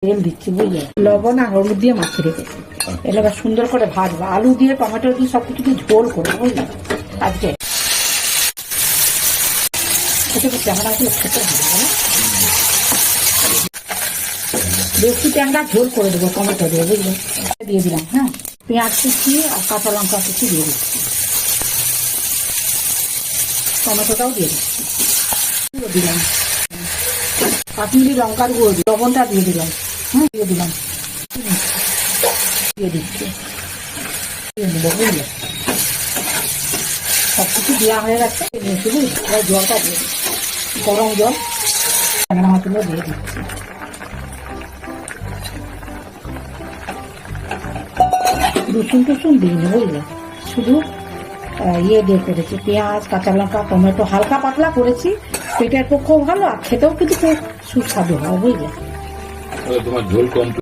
তেল দিচ্ছি বুঝলে, লবণ আর হলুদ দিয়ে মাখিয়ে রেখেছি। এবার সুন্দর করে ভাজবো, আলু দিয়ে টমেটো দিয়ে সবকিছু দিয়ে ঝোল করবো বুঝলে আজকে। ট্যাংরা গুলো খেতে হবে না, বেশি ট্যাংরা ঝোল করে দেবো টমেটো দিয়ে বুঝলে। দিয়ে দিলাম, হ্যাঁ পেঁয়াজ কুচি আর কাঁচা লঙ্কা কুচি দিয়ে দিচ্ছি, টমেটোটাও দিয়ে দিচ্ছি, দিলাম কাশ্মীরি লঙ্কার গুঁড়ো, লবণটা দিয়ে দিলাম, হ্যাঁ দিয়ে দিলাম, দিয়ে দিচ্ছি, দিয়ে দেবো বুঝলে। সব কিছু দেওয়া হয়ে গেছে, শুধু জলটা দিয়ে দিচ্ছি, গরম জল ট্যাংরা মাছগুলো দিয়ে দিচ্ছি। রসুন টুসুন দিইনি বুঝলে, শুধু ইয়ে দিয়ে করেছি, পেঁয়াজ কাঁচা লঙ্কা টমেটো হালকা পাতলা করেছি। পেটের পক্ষেও ভালো আর খেতেও কিন্তু খুব সুস্বাদু হয় বুঝলে। তোমার ঝোল কম।